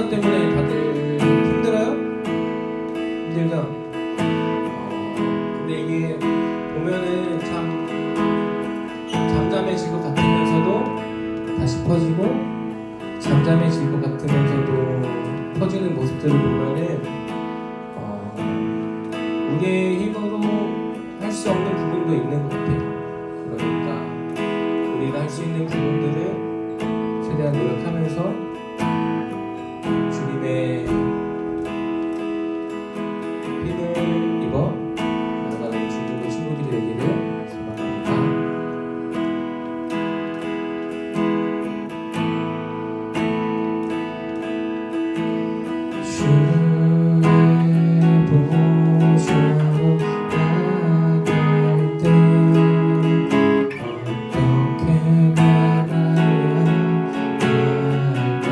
코로나 때문에 다들 힘들어요? 힘들죠? 근데 이게 보면은 참 잠잠해질 것 같으면서도 다시 퍼지고, 잠잠해질 것 같으면서도 퍼지는 모습들을 보면은 우리의 힘으로 할 수 없는 부분도 있는 것 같아요. 그러니까 우리가 할 수 있는 부분들을 최대한 노력하면서 주님의 힘을 입어 나아가는 중국의 친구들이 되기를 소망합니다. 주의 보좌로 나갈 때 어떻게 나가야 할까?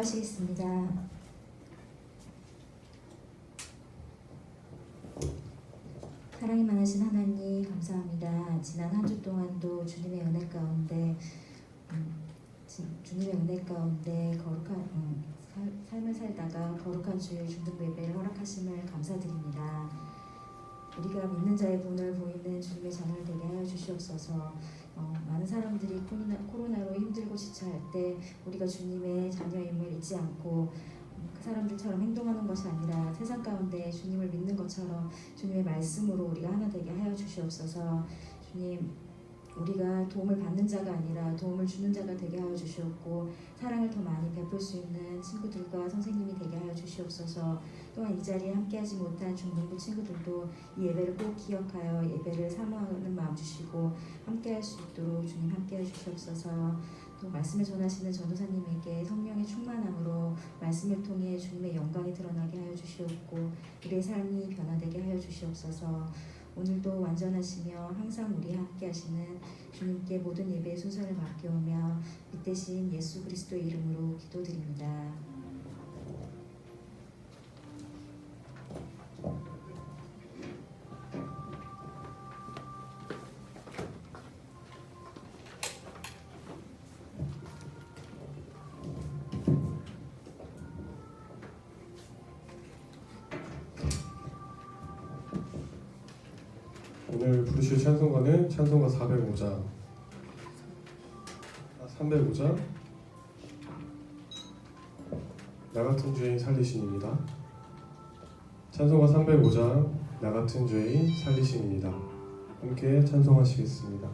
기도하시겠습니다. 사랑이 많으신 하나님 감사합니다. 지난 한 주 동안도 주님의 은혜 가운데 주님의 은혜 가운데 거룩한 삶을 살다가 거룩한 주일 중등 예배를 허락하심을 감사드립니다. 우리가 믿는 자의 본을 보이는 주님의 자녀를 되게 하여 주시옵소서. 많은 사람들이 코로나로 힘들고 지쳐할 때 우리가 주님의 자녀임을 잊지 않고 그 사람들처럼 행동하는 것이 아니라 세상 가운데 주님을 믿는 것처럼 주님의 말씀으로 우리가 하나 되게 하여 주시옵소서. 주님, 우리가 도움을 받는 자가 아니라 도움을 주는 자가 되게 하여 주시옵고 사랑을 더 많이 베풀 수 있는 친구들과 선생님이 되게 하여 주시옵소서. 또한 이 자리에 함께하지 못한 중등부 친구들도 이 예배를 꼭 기억하여 예배를 사모하는 마음 주시고 함께할 수 있도록 주님 함께해 주시옵소서. 또 말씀을 전하시는 전도사님에게 성령의 충만함으로 말씀을 통해 주님의 영광이 드러나게 하여 주시옵고 우리의 삶이 변화되게 하여 주시옵소서. 오늘도 완전하시며 항상 우리 함께 하시는 주님께 모든 예배의 순서를 맡겨오며 빛대신 예수 그리스도의 이름으로 기도드립니다. 오늘 부르실 찬송가는 찬송가 305장 나 같은 죄인 살리신입니다. 찬송가 305장 나 같은 죄인 살리신입니다. 함께 찬송하시겠습니다.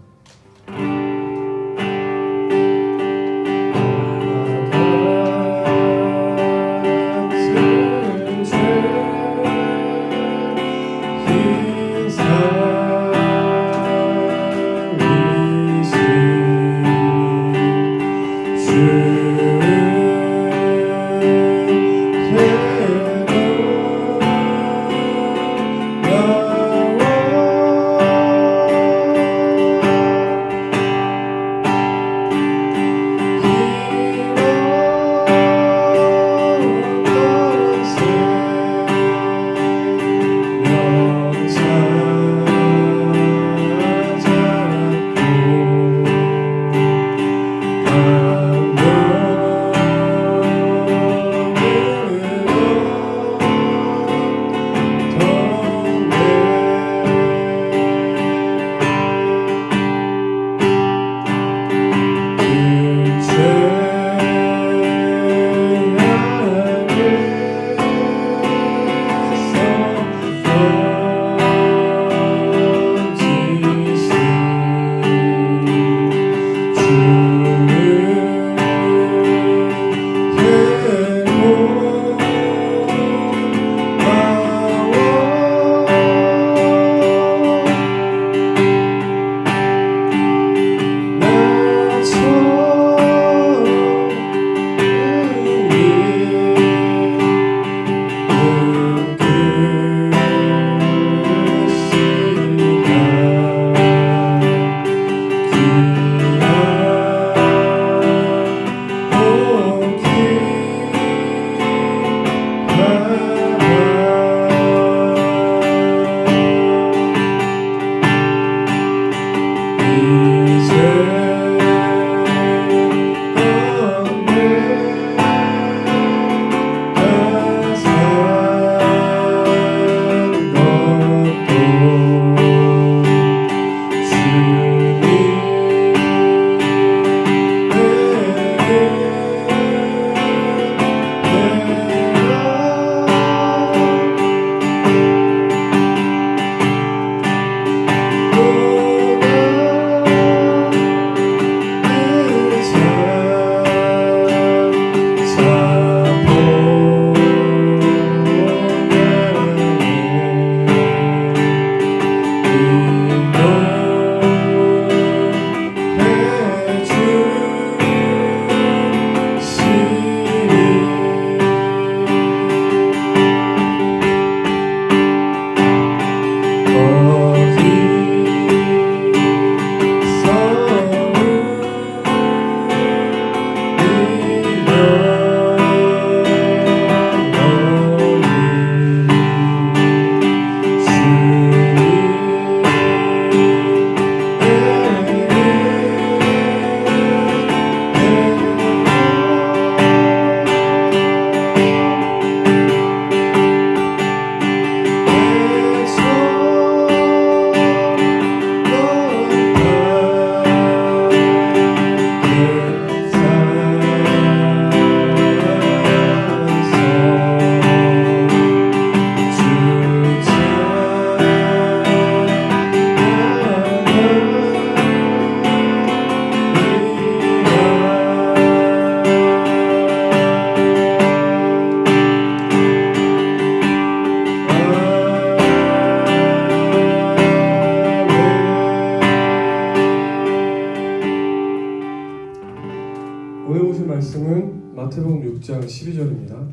12절입니다.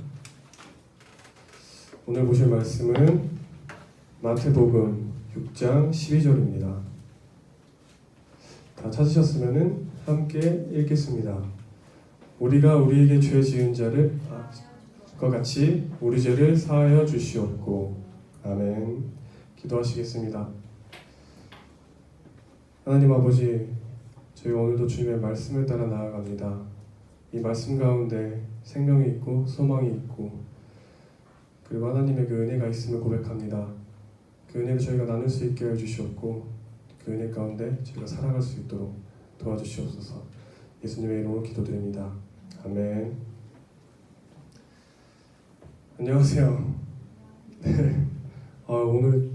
오늘 보실 말씀은 마태복음 6장 12절입니다. 다 찾으셨으면 함께 읽겠습니다. 우리가 우리에게 죄 지은 자를 것 같이 우리 죄를 사하여 주시옵고. 아멘. 기도하시겠습니다. 하나님 아버지, 저희 오늘도 주님의 말씀을 따라 나아갑니다. 이 말씀 가운데 생명이 있고 소망이 있고, 그리고 하나님의 그 은혜가 있음을 고백합니다. 그 은혜를 저희가 나눌 수 있게 해주시옵고, 그 은혜 가운데 저희가 살아갈 수 있도록 도와주시옵소서. 예수님의 이름으로 기도드립니다. 아멘. 안녕하세요. 네. 오늘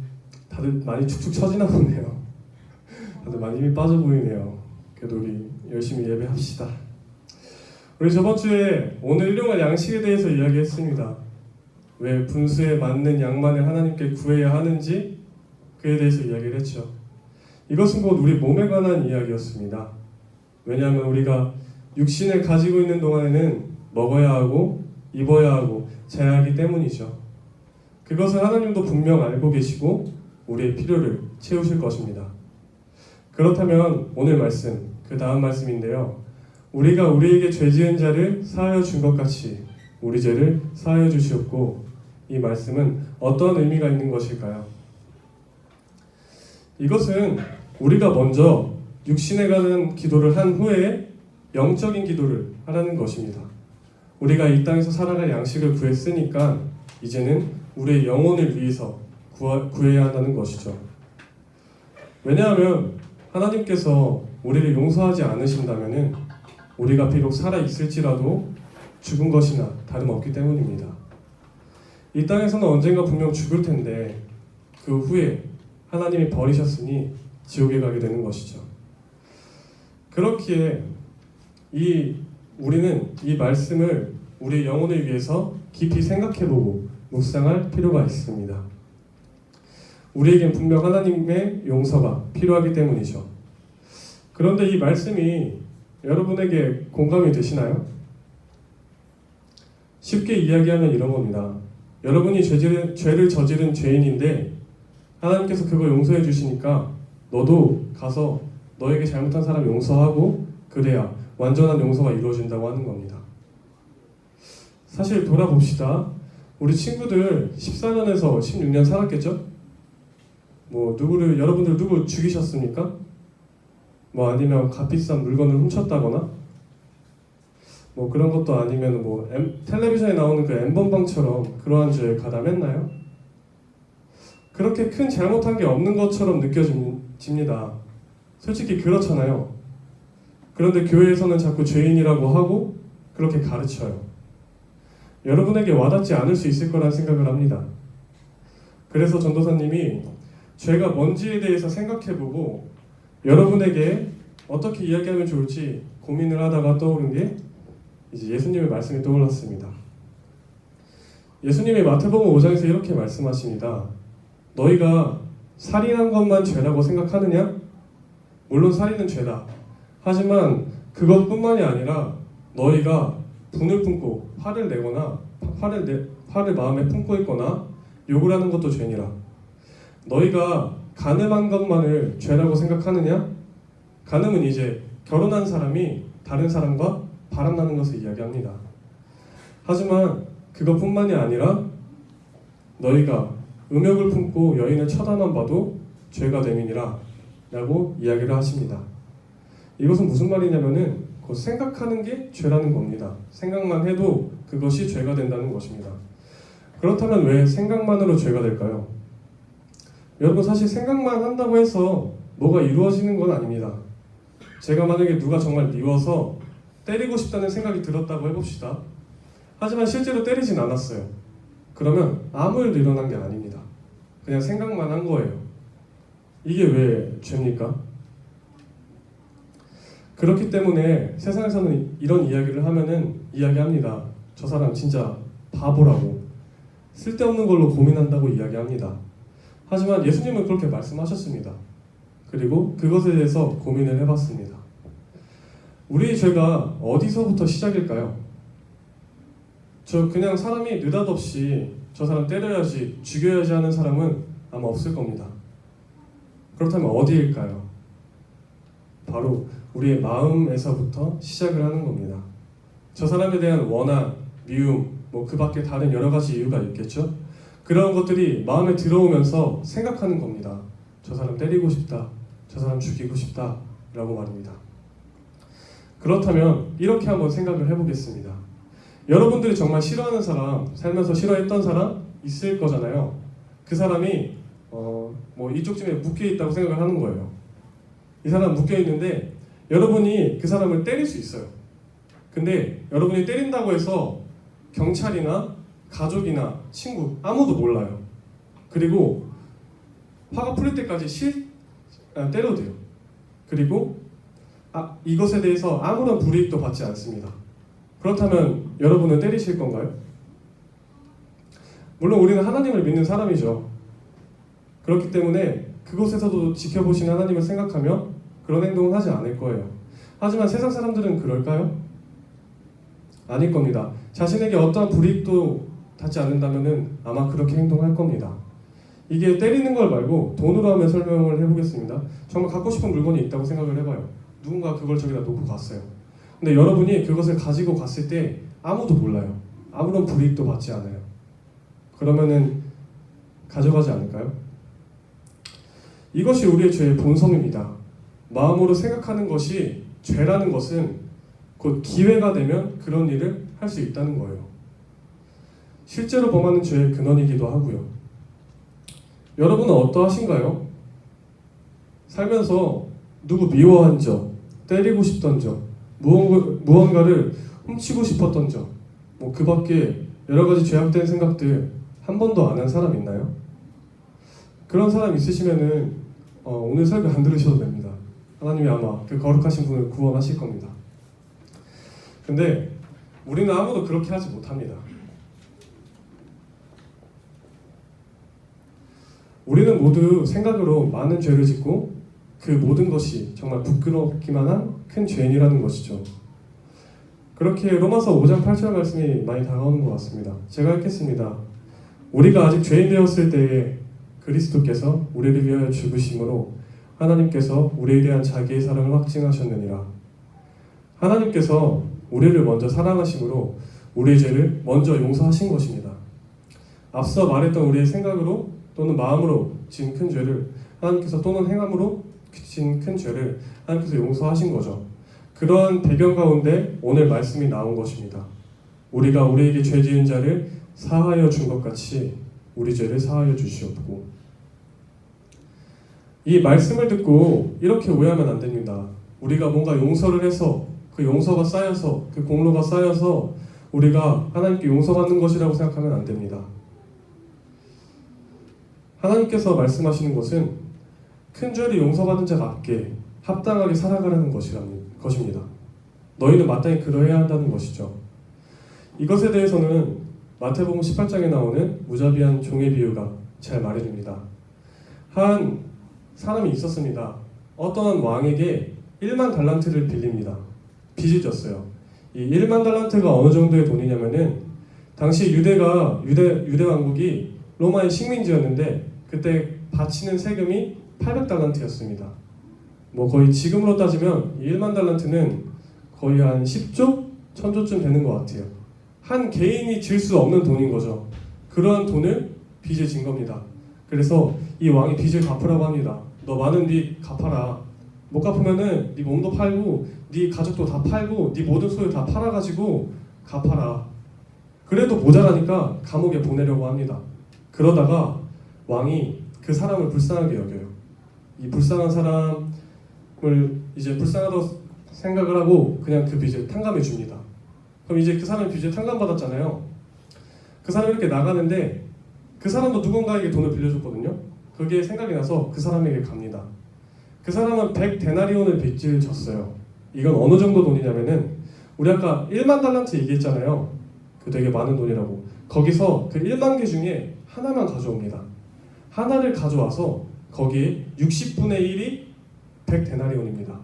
다들 많이 축축 처지나 보네요. 다들 많이 힘이 빠져 보이네요. 그래도 우리 열심히 예배합시다. 우리 저번 주에 오늘 일용할 양식에 대해서 이야기했습니다. 왜 분수에 맞는 양만을 하나님께 구해야 하는지 그에 대해서 이야기를 했죠. 이것은 곧 우리 몸에 관한 이야기였습니다. 왜냐하면 우리가 육신을 가지고 있는 동안에는 먹어야 하고 입어야 하고 자야 하기 때문이죠. 그것을 하나님도 분명 알고 계시고 우리의 필요를 채우실 것입니다. 그렇다면 오늘 말씀, 그 다음 말씀인데요. 우리가 우리에게 죄 지은 자를 사하여 준 것 같이 우리 죄를 사하여 주시옵고, 이 말씀은 어떤 의미가 있는 것일까요? 이것은 우리가 먼저 육신에 가는 기도를 한 후에 영적인 기도를 하라는 것입니다. 우리가 이 땅에서 살아갈 양식을 구했으니까 이제는 우리의 영혼을 위해서 구해야 한다는 것이죠. 왜냐하면 하나님께서 우리를 용서하지 않으신다면 우리가 비록 살아있을지라도 죽은 것이나 다름없기 때문입니다. 이 땅에서는 언젠가 분명 죽을 텐데 그 후에 하나님이 버리셨으니 지옥에 가게 되는 것이죠. 그렇기에 우리는 이 말씀을 우리의 영혼을 위해서 깊이 생각해보고 묵상할 필요가 있습니다. 우리에겐 분명 하나님의 용서가 필요하기 때문이죠. 그런데 이 말씀이 여러분에게 공감이 되시나요? 쉽게 이야기하면 이런 겁니다. 여러분이 죄를 저지른 죄인인데 하나님께서 그걸 용서해 주시니까 너도 가서 너에게 잘못한 사람 용서하고 그래야 완전한 용서가 이루어진다고 하는 겁니다. 사실 돌아봅시다. 우리 친구들 14년에서 16년 살았겠죠? 여러분들 누구 죽이셨습니까? 아니면 값비싼 물건을 훔쳤다거나 그런 것도 아니면 텔레비전에 나오는 그 N번방처럼 그러한 죄에 가담했나요? 그렇게 큰 잘못한 게 없는 것처럼 느껴집니다. 솔직히 그렇잖아요. 그런데 교회에서는 자꾸 죄인이라고 하고 그렇게 가르쳐요. 여러분에게 와닿지 않을 수 있을 거란 생각을 합니다. 그래서 전도사님이 죄가 뭔지에 대해서 생각해보고 여러분에게 어떻게 이야기하면 좋을지 고민을 하다가 떠오른 게 이제 예수님의 말씀이 떠올랐습니다. 예수님이 마태복음 5장에서 이렇게 말씀하십니다. 너희가 살인한 것만 죄라고 생각하느냐? 물론 살인은 죄다. 하지만 그것뿐만이 아니라 너희가 분을 품고 화를 내거나 화를 마음에 품고 있거나 욕을 하는 것도 죄니라. 너희가 간음한 것만을 죄라고 생각하느냐? 간음은 이제 결혼한 사람이 다른 사람과 바람나는 것을 이야기합니다. 하지만 그것뿐만이 아니라 너희가 음욕을 품고 여인을 쳐다만 봐도 죄가 됨이니라 라고 이야기를 하십니다. 이것은 무슨 말이냐면은 그 생각하는 게 죄라는 겁니다. 생각만 해도 그것이 죄가 된다는 것입니다. 그렇다면 왜 생각만으로 죄가 될까요? 여러분, 사실 생각만 한다고 해서 뭐가 이루어지는 건 아닙니다. 제가 만약에 누가 정말 미워서 때리고 싶다는 생각이 들었다고 해봅시다. 하지만 실제로 때리진 않았어요. 그러면 아무 일도 일어난 게 아닙니다. 그냥 생각만 한 거예요. 이게 왜 죄입니까? 그렇기 때문에 세상에서는 이런 이야기를 하면은 이야기합니다. 저 사람 진짜 바보라고, 쓸데없는 걸로 고민한다고 이야기합니다. 하지만 예수님은 그렇게 말씀하셨습니다. 그리고 그것에 대해서 고민을 해봤습니다. 우리의 죄가 어디서부터 시작일까요? 저 그냥 사람이 느닷없이 저 사람 때려야지, 죽여야지 하는 사람은 아마 없을 겁니다. 그렇다면 어디일까요? 바로 우리의 마음에서부터 시작을 하는 겁니다. 저 사람에 대한 원한, 미움, 뭐 그 밖에 다른 여러 가지 이유가 있겠죠? 그런 것들이 마음에 들어오면서 생각하는 겁니다. 저 사람 때리고 싶다, 저 사람 죽이고 싶다 라고 말입니다. 그렇다면 이렇게 한번 생각을 해보겠습니다. 여러분들이 정말 싫어하는 사람, 살면서 싫어했던 사람 있을 거잖아요. 그 사람이 뭐 이쪽쯤에 묶여있다고 생각을 하는 거예요. 이 사람 묶여있는데 여러분이 그 사람을 때릴 수 있어요. 근데 여러분이 때린다고 해서 경찰이나 가족이나 친구 아무도 몰라요. 그리고 화가 풀릴 때까지 때려도 돼요. 그리고 이것에 대해서 아무런 불이익도 받지 않습니다. 그렇다면 여러분은 때리실 건가요? 물론 우리는 하나님을 믿는 사람이죠. 그렇기 때문에 그곳에서도 지켜보시는 하나님을 생각하며 그런 행동을 하지 않을 거예요. 하지만 세상 사람들은 그럴까요? 아닐 겁니다. 자신에게 어떠한 불이익도 닿지 않는다면 아마 그렇게 행동할 겁니다. 이게 때리는 걸 말고 돈으로 하면 설명을 해보겠습니다. 정말 갖고 싶은 물건이 있다고 생각을 해봐요. 누군가 그걸 저기다 놓고 갔어요. 근데 여러분이 그것을 가지고 갔을 때 아무도 몰라요. 아무런 불이익도 받지 않아요. 그러면은 가져가지 않을까요? 이것이 우리의 죄의 본성입니다. 마음으로 생각하는 것이 죄라는 것은 곧 기회가 되면 그런 일을 할 수 있다는 거예요. 실제로 범하는 죄의 근원이기도 하고요. 여러분은 어떠하신가요? 살면서 누구 미워한 적, 때리고 싶던 적, 무언가를 훔치고 싶었던 적, 뭐 그 밖에 여러 가지 죄악된 생각들 한 번도 안 한 사람 있나요? 그런 사람 있으시면은 오늘 설교 안 들으셔도 됩니다. 하나님이 아마 그 거룩하신 분을 구원하실 겁니다. 근데 우리는 아무도 그렇게 하지 못합니다. 우리는 모두 생각으로 많은 죄를 짓고 그 모든 것이 정말 부끄럽기만 한 큰 죄인이라는 것이죠. 그렇게 로마서 5장 8절 말씀이 많이 다가오는 것 같습니다. 제가 읽겠습니다. 우리가 아직 죄인 되었을 때에 그리스도께서 우리를 위하여 죽으심으로 하나님께서 우리에 대한 자기의 사랑을 확증하셨느니라. 하나님께서 우리를 먼저 사랑하심으로 우리의 죄를 먼저 용서하신 것입니다. 앞서 말했던 우리의 생각으로 또는 마음으로 지은 큰 죄를 하나님께서 또는 행함으로 지은 큰 죄를 하나님께서 용서하신 거죠. 그러한 배경 가운데 오늘 말씀이 나온 것입니다. 우리가 우리에게 죄 지은 자를 사하여 준 것 같이 우리 죄를 사하여 주시옵고. 이 말씀을 듣고 이렇게 오해하면 안 됩니다. 우리가 뭔가 용서를 해서 그 용서가 쌓여서 그 공로가 쌓여서 우리가 하나님께 용서받는 것이라고 생각하면 안 됩니다. 하나님께서 말씀하시는 것은 큰 죄를 용서받은 자가 앞게 합당하게 살아가라는 것입니다. 너희는 마땅히 그러해야 한다는 것이죠. 이것에 대해서는 마태복음 18장에 나오는 무자비한 종의 비유가 잘 말해줍니다. 한 사람이 있었습니다. 어떠한 왕에게 1만 달란트를 빌립니다. 빚을 졌어요. 이 1만 달란트가 어느 정도의 돈이냐면은 당시 유대 왕국이 로마의 식민지였는데 그때 바치는 세금이 800달란트였습니다. 뭐 거의 지금으로 따지면 1만 달란트는 거의 한 10조? 1000조쯤 되는 것 같아요. 한 개인이 질 수 없는 돈인 거죠. 그러한 돈을 빚을 진 겁니다. 그래서 이 왕이 빚을 갚으라고 합니다. 너 많은 빚 갚아라. 못 갚으면은 네 몸도 팔고 네 가족도 다 팔고 네 모든 소유 다 팔아가지고 갚아라. 그래도 모자라니까 감옥에 보내려고 합니다. 그러다가 왕이 그 사람을 불쌍하게 여겨요. 이 불쌍한 사람을 이제 불쌍하다고 생각을 하고 그냥 그 빚을 탕감해 줍니다. 그럼 이제 그 사람이 빚을 탕감받았잖아요. 그 사람이 이렇게 나가는데 그 사람도 누군가에게 돈을 빌려줬거든요. 그게 생각이 나서 그 사람에게 갑니다. 그 사람은 100데나리온을 빚을 졌어요. 이건 어느 정도 돈이냐면은 우리 아까 1만 달란트 얘기했잖아요. 그 되게 많은 돈이라고. 거기서 그 1만 개 중에 하나만 가져옵니다. 하나를 가져와서 거기에 60분의 1이 100데나리온입니다.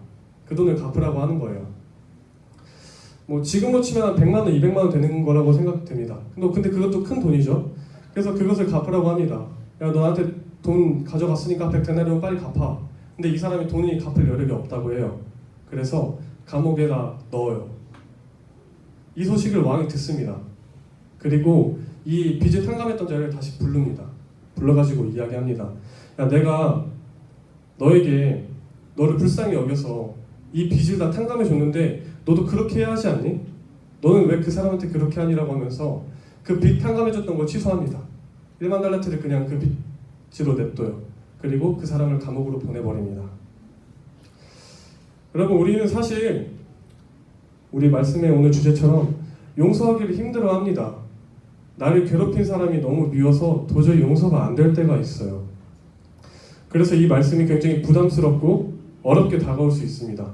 그 돈을 갚으라고 하는 거예요. 뭐 지금으로 치면 한 100만 원, 200만 원 되는 거라고 생각됩니다. 근데 그것도 큰 돈이죠. 그래서 그것을 갚으라고 합니다. 야, 너 나한테 돈 가져갔으니까 100데나리온 빨리 갚아. 근데 이 사람이 돈이 갚을 여력이 없다고 해요. 그래서 감옥에다 넣어요. 이 소식을 왕이 듣습니다. 그리고 이 빚을 탕감했던 자를 다시 부릅니다. 불러가지고 이야기합니다. 야, 내가 너에게 너를 불쌍히 여겨서 이 빚을 다 탕감해 줬는데 너도 그렇게 해야 하지 않니? 너는 왜 그 사람한테 그렇게 하니라고 하면서 그 빚 탕감해 줬던 걸 취소합니다. 1만 달란트를 그냥 그 빚으로 냅둬요. 그리고 그 사람을 감옥으로 보내버립니다. 여러분, 우리는 사실 우리 말씀의 오늘 주제처럼 용서하기를 힘들어합니다. 나를 괴롭힌 사람이 너무 미워서 도저히 용서가 안 될 때가 있어요. 그래서 이 말씀이 굉장히 부담스럽고 어렵게 다가올 수 있습니다.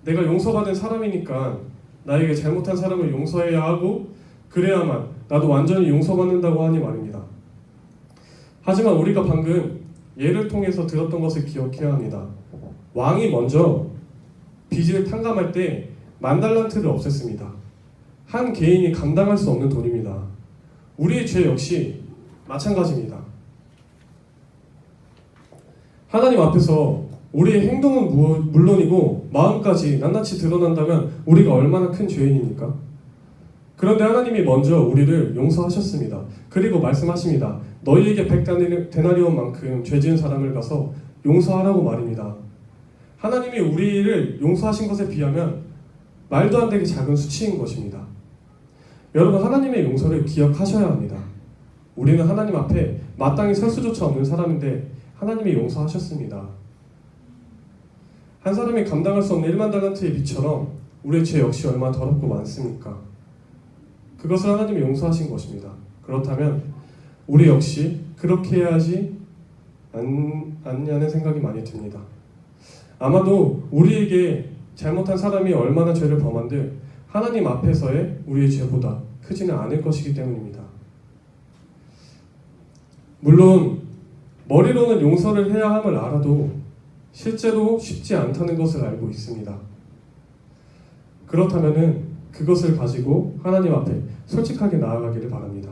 내가 용서받은 사람이니까 나에게 잘못한 사람을 용서해야 하고 그래야만 나도 완전히 용서받는다고 하니 말입니다. 하지만 우리가 방금 예를 통해서 들었던 것을 기억해야 합니다. 왕이 먼저 빚을 탕감할 때 10,000달란트를 없앴습니다. 한 개인이 감당할 수 없는 돈입니다. 우리의 죄 역시 마찬가지입니다. 하나님 앞에서 우리의 행동은 물론이고 마음까지 낱낱이 드러난다면 우리가 얼마나 큰 죄인입니까? 그런데 하나님이 먼저 우리를 용서하셨습니다. 그리고 말씀하십니다. 너희에게 100데나리온만큼 죄 지은 사람을 가서 용서하라고 말입니다. 하나님이 우리를 용서하신 것에 비하면 말도 안 되게 작은 수치인 것입니다. 여러분, 하나님의 용서를 기억하셔야 합니다. 우리는 하나님 앞에 마땅히 설 수조차 없는 사람인데 하나님이 용서하셨습니다. 한 사람이 감당할 수 없는 1만 달란트의 빚처럼 우리의 죄 역시 얼마나 더럽고 많습니까? 그것을 하나님이 용서하신 것입니다. 그렇다면 우리 역시 그렇게 해야 하지 않냐는 생각이 많이 듭니다. 아마도 우리에게 잘못한 사람이 얼마나 죄를 범한들 하나님 앞에서의 우리의 죄보다 크지는 않을 것이기 때문입니다. 물론 머리로는 용서를 해야 함을 알아도 실제로 쉽지 않다는 것을 알고 있습니다. 그렇다면 그것을 가지고 하나님 앞에 솔직하게 나아가기를 바랍니다.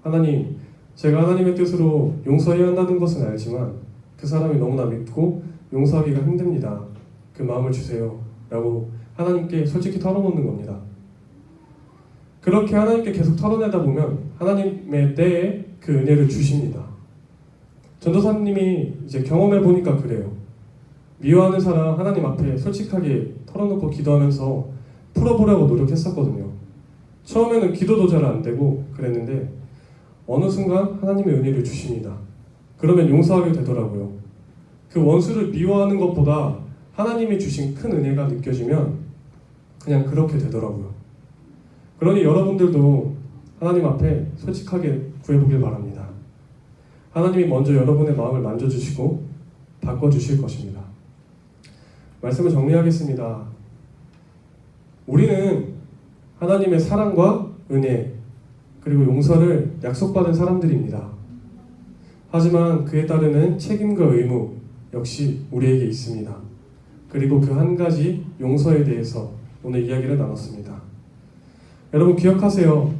하나님, 제가 하나님의 뜻으로 용서해야 한다는 것은 알지만 그 사람이 너무나 밉고 용서하기가 힘듭니다. 그 마음을 주세요 라고 하나님께 솔직히 털어놓는 겁니다. 그렇게 하나님께 계속 털어내다 보면 하나님의 때에 그 은혜를 주십니다. 전도사님이 이제 경험해 보니까 그래요. 미워하는 사람 하나님 앞에 솔직하게 털어놓고 기도하면서 풀어보려고 노력했었거든요. 처음에는 기도도 잘 안 되고 그랬는데 어느 순간 하나님의 은혜를 주십니다. 그러면 용서하게 되더라고요. 그 원수를 미워하는 것보다 하나님이 주신 큰 은혜가 느껴지면 그냥 그렇게 되더라고요. 그러니 여러분들도 하나님 앞에 솔직하게 구해보길 바랍니다. 하나님이 먼저 여러분의 마음을 만져주시고 바꿔주실 것입니다. 말씀을 정리하겠습니다. 우리는 하나님의 사랑과 은혜 그리고 용서를 약속받은 사람들입니다. 하지만 그에 따르는 책임과 의무 역시 우리에게 있습니다. 그리고 그 한 가지 용서에 대해서 오늘 이야기를 나눴습니다. 여러분 기억하세요.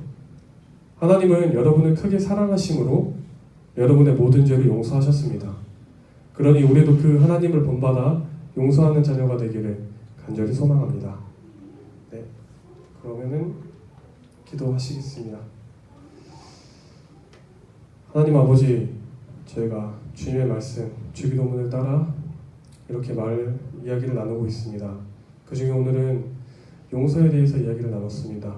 하나님은 여러분을 크게 사랑하심으로 여러분의 모든 죄를 용서하셨습니다. 그러니 우리도 그 하나님을 본받아 용서하는 자녀가 되기를 간절히 소망합니다. 네, 그러면은 기도하시겠습니다. 하나님 아버지, 저희가 주님의 말씀, 주기도문을 따라 이렇게 이야기를 나누고 있습니다. 그 중에 오늘은 용서에 대해서 이야기를 나눴습니다.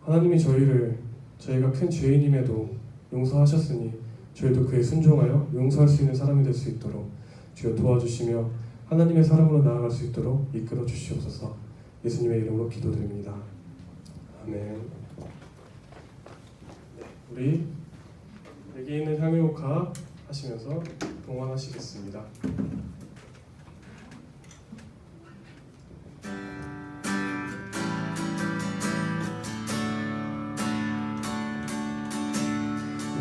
하나님이 저희가 큰 죄인임에도 용서하셨으니 저희도 그에 순종하여 용서할 수 있는 사람이 될 수 있도록 주여 도와주시며 하나님의 사랑으로 나아갈 수 있도록 이끌어 주시옵소서. 예수님의 이름으로 기도드립니다. 아멘. 네, 우리 여기 있는 향유가 하시면서 동원하시겠습니다.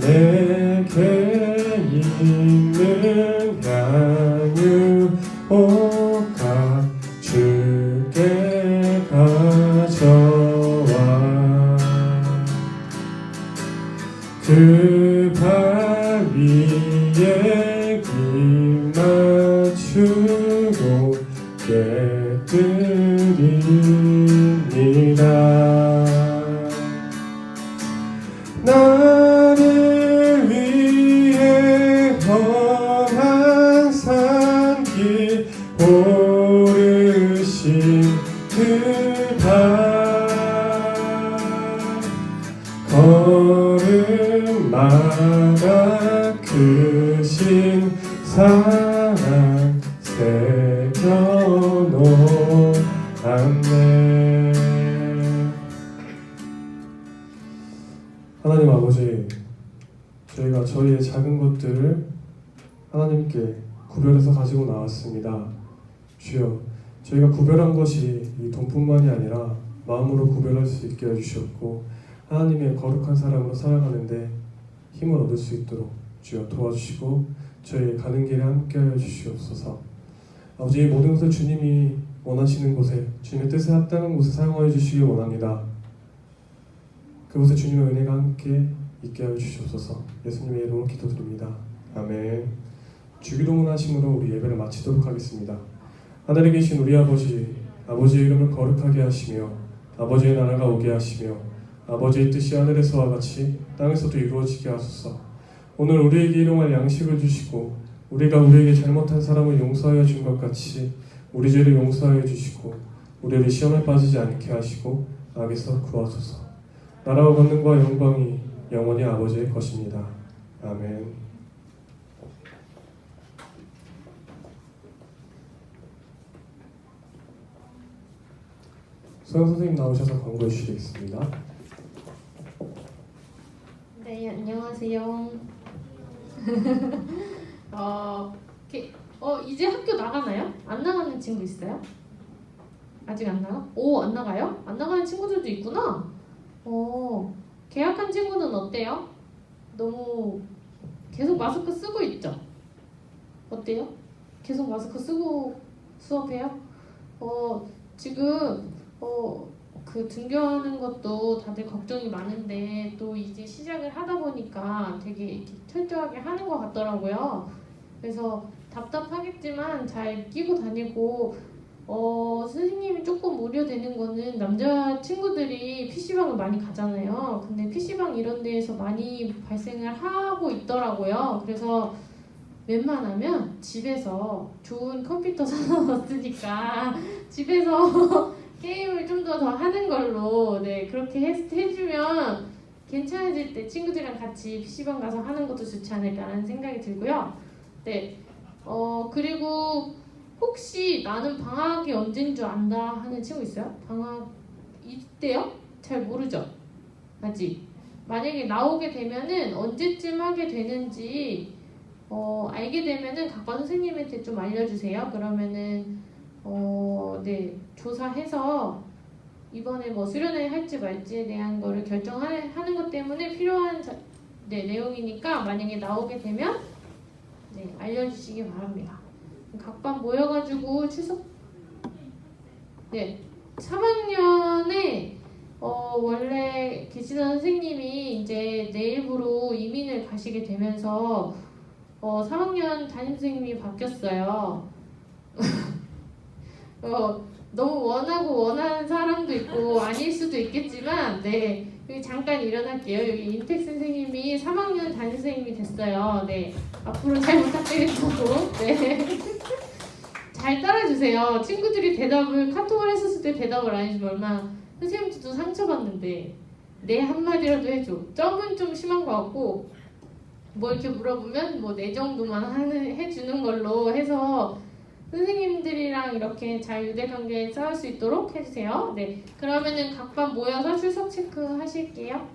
내게 있는 향유 오가 주께 가 그 발 위에 길 맞추고 깨뜨립니다. 나를 위해 험한 산길 오르신 그 발 걸음마다 크신 사랑 새겨놓았네. 하나님 아버지, 저희가 저희의 작은 것들을 하나님께 구별해서 가지고 나왔습니다. 주여, 저희가 구별한 것이 이 돈뿐만이 아니라 마음으로 구별할 수 있게 해주셨고 하나님의 거룩한 사람으로 살아가는데 힘을 얻을 수 있도록 주여 도와주시고 저희 가는 길에 함께하여 주시옵소서. 아버지, 이 모든 것을 주님이 원하시는 곳에, 주님의 뜻에 합당한 곳에 사용하여 주시기 원합니다. 그곳에 주님의 은혜가 함께 있게 하여 주시옵소서. 예수님의 이름으로 기도드립니다. 아멘. 주기도문 하심으로 우리 예배를 마치도록 하겠습니다. 하늘에 계신 우리 아버지, 아버지의 이름을 거룩하게 하시며 아버지의 나라가 오게 하시며 아버지의 뜻이 하늘에서와 같이 땅에서도 이루어지게 하소서. 오늘 우리에게 일용할 양식을 주시고 우리가 우리에게 잘못한 사람을 용서하여 준 것 같이 우리 죄를 용서하여 주시고 우리를 시험에 빠지지 않게 하시고 악에서 구하소서. 나라와 권능과 영광이 영원히 아버지의 것입니다. 아멘. 소영 선생님 나오셔서 광고해 주시겠습니다. 네, 안녕하세요. 이제 학교 나가나요? 안 나가는 친구 있어요? 아직 안 나가? 오, 안 나가요? 안 나가는 친구들도 있구나. 계약한 친구는 어때요? 너무 계속 마스크 쓰고 있죠? 어때요? 계속 마스크 쓰고 수업해요? 지금 그 등교하는 것도 다들 걱정이 많은데 또 이제 시작을 하다 보니까 되게 이렇게 철저하게 하는 것 같더라고요. 그래서 답답하겠지만 잘 끼고 다니고 선생님이 조금 우려되는 거는 남자 친구들이 PC방을 많이 가잖아요. 근데 PC방 이런 데에서 많이 발생을 하고 있더라고요. 그래서 웬만하면 집에서 좋은 컴퓨터 사서 놨으니까 집에서 게임을 좀 더 하는 걸로 그렇게 해주면 괜찮아질 때 친구들이랑 같이 PC방 가서 하는 것도 좋지 않을까라는 생각이 들고요. 그리고 혹시 나는 방학이 언제인 줄 안다 하는 친구 있어요? 방학 이때요? 잘 모르죠? 아직. 만약에 나오게 되면은 언제쯤 하게 되는지 알게 되면은 각반 선생님한테 좀 알려주세요. 그러면은 조사해서 이번에 뭐 수련회 할지 말지에 대한 거를 결정하는 것 때문에 필요한 내용이니까 만약에 나오게 되면 알려주시기 바랍니다. 각반 모여가지고 추석 3학년에 원래 계시던 선생님이 이제 내일부로 이민을 가시게 되면서 3학년 담임선생님이 바뀌었어요. 너무 원하는 사람도 있고 아닐 수도 있겠지만 여기 잠깐 일어날게요. 여기 인텍 선생님이 3학년 담임선생님이 됐어요. 앞으로 잘 부탁드린다고. 잘 따라주세요. 친구들이 카톡을 했었을 때 대답을 안 해주면 얼마나 선생님들도 상처받는데 한마디라도 해줘. 점은 좀 심한 것 같고 뭐 이렇게 물어보면 네 정도만 해주는 걸로 해서 선생님들이랑 이렇게 잘 유대관계 쌓을 수 있도록 해주세요. 그러면은 각반 모여서 출석 체크 하실게요.